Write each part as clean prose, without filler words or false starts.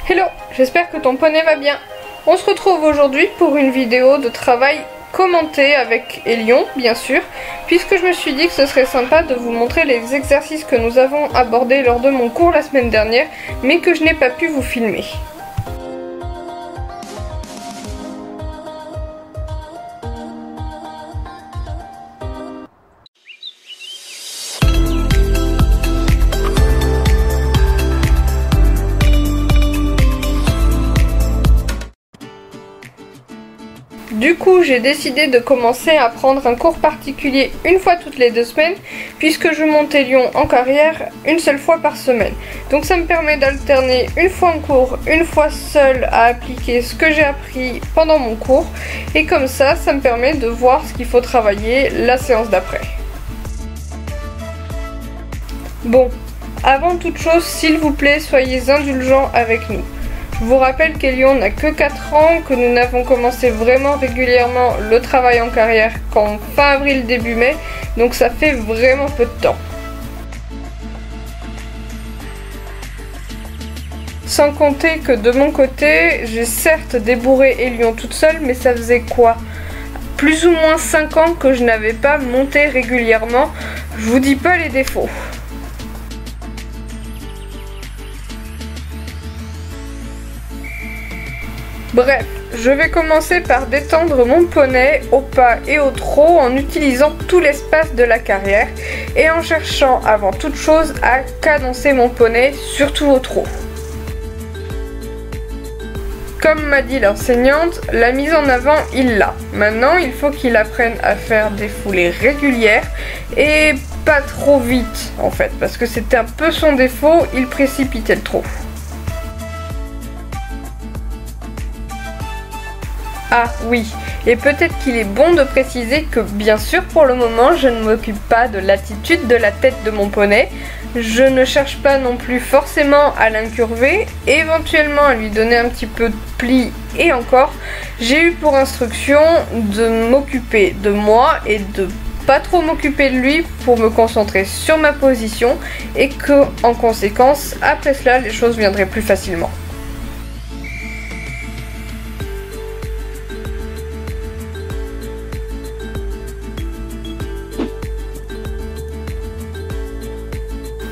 Hello, j'espère que ton poney va bien. On se retrouve aujourd'hui pour une vidéo de travail commenté avec Elion, bien sûr, puisque je me suis dit que ce serait sympa de vous montrer les exercices que nous avons abordés lors de mon cours la semaine dernière, mais que je n'ai pas pu vous filmer. Du coup, j'ai décidé de commencer à prendre un cours particulier une fois toutes les 2 semaines, puisque je monte Elion en carrière une seule fois par semaine. Donc ça me permet d'alterner une fois en cours, une fois seule à appliquer ce que j'ai appris pendant mon cours. Et comme ça me permet de voir ce qu'il faut travailler la séance d'après. Bon, avant toute chose, s'il vous plaît, soyez indulgents avec nous. Je vous rappelle qu'Elion n'a que 4 ans, que nous n'avons commencé vraiment régulièrement le travail en carrière qu'en fin avril, début mai, donc ça fait vraiment peu de temps. Sans compter que de mon côté, j'ai certes débourré Elion toute seule, mais ça faisait quoi? Plus ou moins 5 ans que je n'avais pas monté régulièrement, je vous dis pas les défauts. Bref, je vais commencer par détendre mon poney au pas et au trot en utilisant tout l'espace de la carrière et en cherchant avant toute chose à cadencer mon poney, surtout au trot. Comme m'a dit l'enseignante, la mise en avant il l'a. Maintenant il faut qu'il apprenne à faire des foulées régulières et pas trop vite en fait, parce que c'était un peu son défaut, il précipitait le trot. Ah oui, et peut-être qu'il est bon de préciser que bien sûr pour le moment je ne m'occupe pas de l'attitude de la tête de mon poney. Je ne cherche pas non plus forcément à l'incurver, éventuellement à lui donner un petit peu de pli et encore. J'ai eu pour instruction de m'occuper de moi et de pas trop m'occuper de lui pour me concentrer sur ma position et que en conséquence après cela les choses viendraient plus facilement.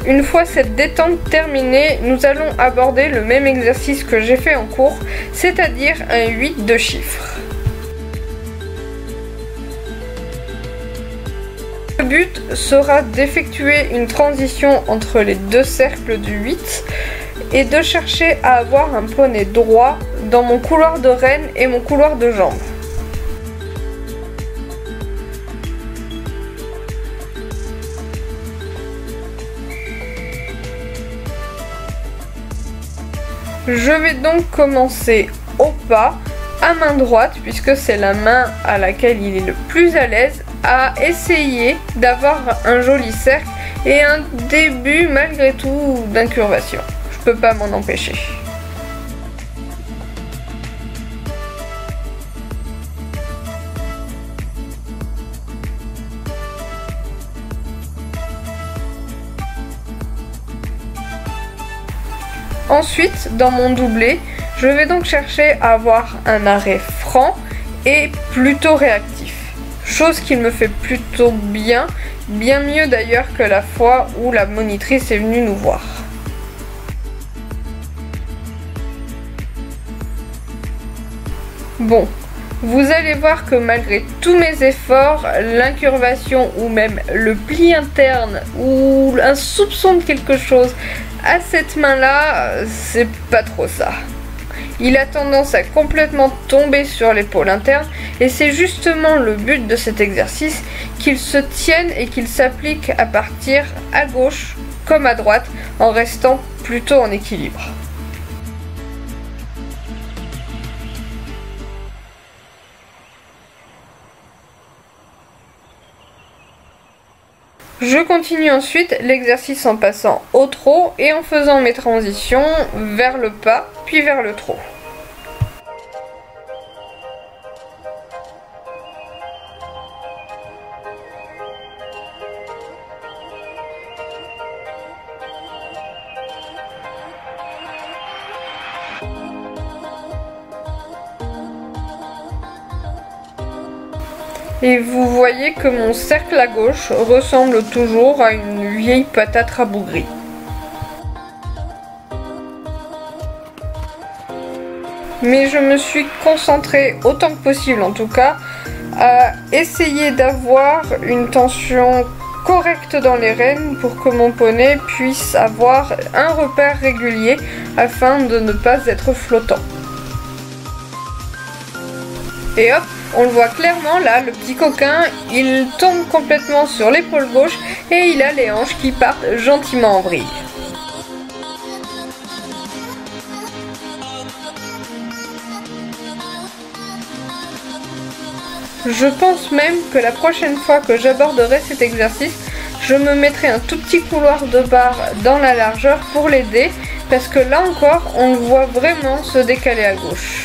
Une fois cette détente terminée, nous allons aborder le même exercice que j'ai fait en cours, c'est-à-dire un 8 de chiffres. Le but sera d'effectuer une transition entre les deux cercles du 8 et de chercher à avoir un poney droit dans mon couloir de rêne et mon couloir de jambes. Je vais donc commencer au pas, à main droite, puisque c'est la main à laquelle il est le plus à l'aise, à essayer d'avoir un joli cercle et un début malgré tout d'incurvation. Je peux pas m'en empêcher. Ensuite, dans mon doublé, je vais donc chercher à avoir un arrêt franc et plutôt réactif. Chose qui me fait plutôt bien mieux d'ailleurs que la fois où la monitrice est venue nous voir. Bon, vous allez voir que malgré tous mes efforts, l'incurvation ou même le pli interne ou un soupçon de quelque chose à cette main-là, c'est pas trop ça. Il a tendance à complètement tomber sur l'épaule interne et c'est justement le but de cet exercice, qu'il se tienne et qu'il s'applique à partir à gauche comme à droite en restant plutôt en équilibre. Je continue ensuite l'exercice en passant au trot et en faisant mes transitions vers le pas puis vers le trot. Et vous voyez que mon cercle à gauche ressemble toujours à une vieille patate rabougrie. Mais je me suis concentrée autant que possible en tout cas à essayer d'avoir une tension correcte dans les rênes pour que mon poney puisse avoir un repère régulier afin de ne pas être flottant. Et hop, on le voit clairement là, le petit coquin, il tombe complètement sur l'épaule gauche et il a les hanches qui partent gentiment en vrille. Je pense même que la prochaine fois que j'aborderai cet exercice, je me mettrai un tout petit couloir de barre dans la largeur pour l'aider, parce que là encore, on le voit vraiment se décaler à gauche.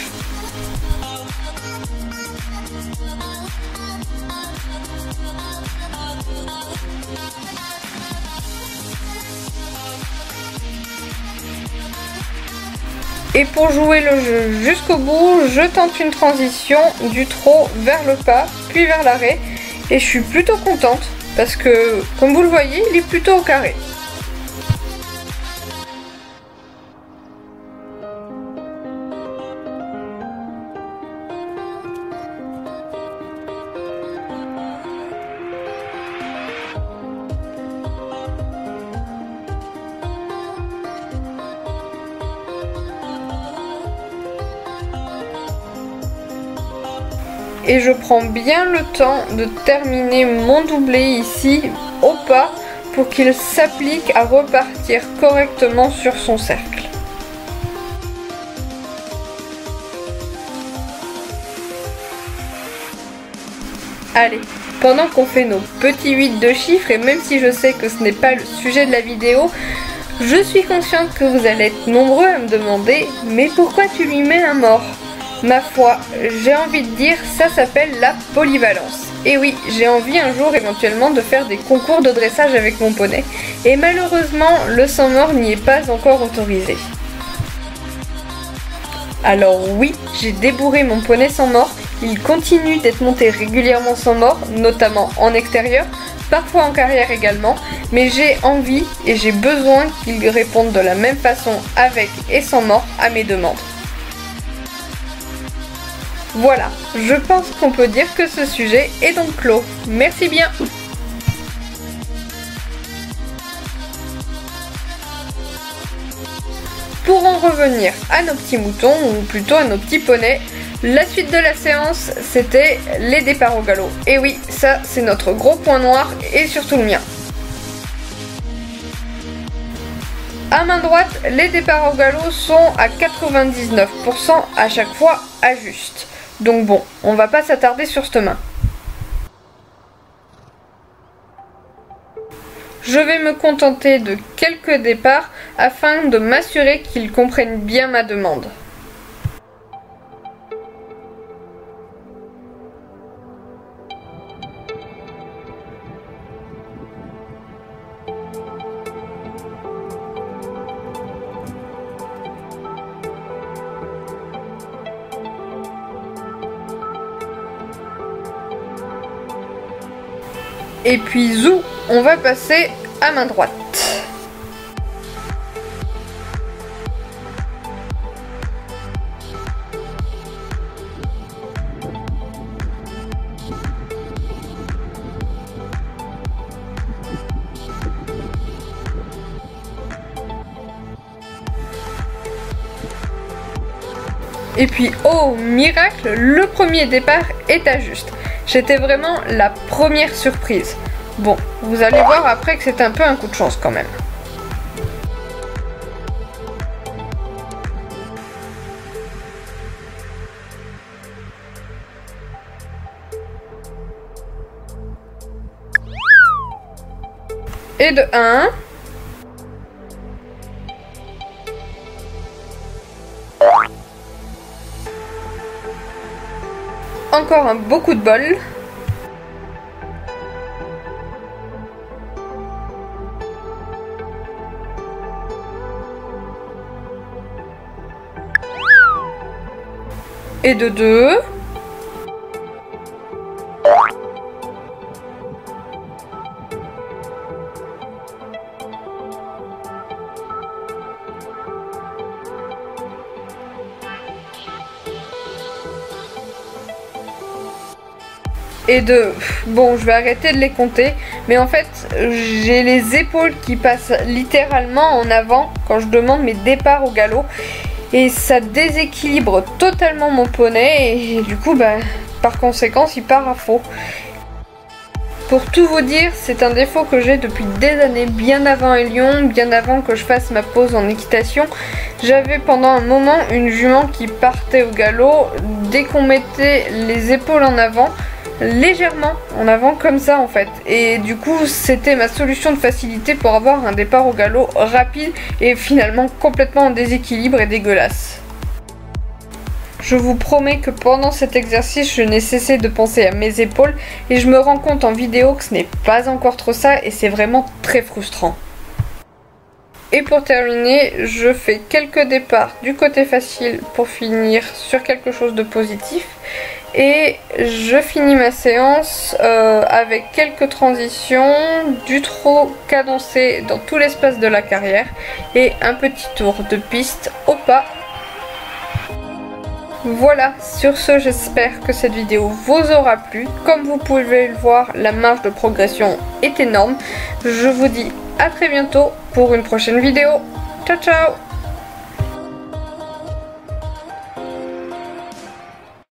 Et pour jouer le jeu jusqu'au bout, je tente une transition du trot vers le pas, puis vers l'arrêt. Et je suis plutôt contente parce que, comme vous le voyez, il est plutôt au carré. Et je prends bien le temps de terminer mon doublé ici au pas pour qu'il s'applique à repartir correctement sur son cercle. Allez, pendant qu'on fait nos petits 8 de chiffres, et même si je sais que ce n'est pas le sujet de la vidéo, je suis consciente que vous allez être nombreux à me demander « Mais pourquoi tu lui mets un mort ?» Ma foi, j'ai envie de dire, ça s'appelle la polyvalence. Et oui, j'ai envie un jour éventuellement de faire des concours de dressage avec mon poney. Et malheureusement, le sans mort n'y est pas encore autorisé. Alors oui, j'ai débourré mon poney sans mort. Il continue d'être monté régulièrement sans mort, notamment en extérieur, parfois en carrière également. Mais j'ai envie et j'ai besoin qu'il réponde de la même façon avec et sans mort à mes demandes. Voilà, je pense qu'on peut dire que ce sujet est donc clos. Merci bien. Pour en revenir à nos petits moutons, ou plutôt à nos petits poneys, la suite de la séance, c'était les départs au galop. Et oui, ça c'est notre gros point noir et surtout le mien. À main droite, les départs au galop sont à 99% à chaque fois à juste. Donc bon, on va pas s'attarder sur cette main. Je vais me contenter de quelques départs afin de m'assurer qu'ils comprennent bien ma demande. Et puis zou, on va passer à main droite. Et puis, oh miracle, le premier départ est à juste. J'étais vraiment la première surprise. Bon, vous allez voir après que c'est un peu un coup de chance quand même. Et de 1. Encore un beau coup de bol. Et de 2. et bon, je vais arrêter de les compter, mais en fait j'ai les épaules qui passent littéralement en avant quand je demande mes départs au galop, et ça déséquilibre totalement mon poney, et du coup par conséquent il part à faux. Pour tout vous dire, c'est un défaut que j'ai depuis des années, bien avant Élion, bien avant que je fasse ma pause en équitation. J'avais pendant un moment une jument qui partait au galop dès qu'on mettait les épaules en avant, légèrement en avant comme ça en fait. Et du coup c'était ma solution de facilité pour avoir un départ au galop rapide et finalement complètement en déséquilibre et dégueulasse. Je vous promets que pendant cet exercice, je n'ai cessé de penser à mes épaules et je me rends compte en vidéo que ce n'est pas encore trop ça et c'est vraiment très frustrant. Et pour terminer, je fais quelques départs du côté facile pour finir sur quelque chose de positif. Et je finis ma séance avec quelques transitions, du trot cadencé dans tout l'espace de la carrière et un petit tour de piste au pas. Voilà, sur ce j'espère que cette vidéo vous aura plu. Comme vous pouvez le voir, la marge de progression est énorme. Je vous dis à très bientôt pour une prochaine vidéo. Ciao ciao!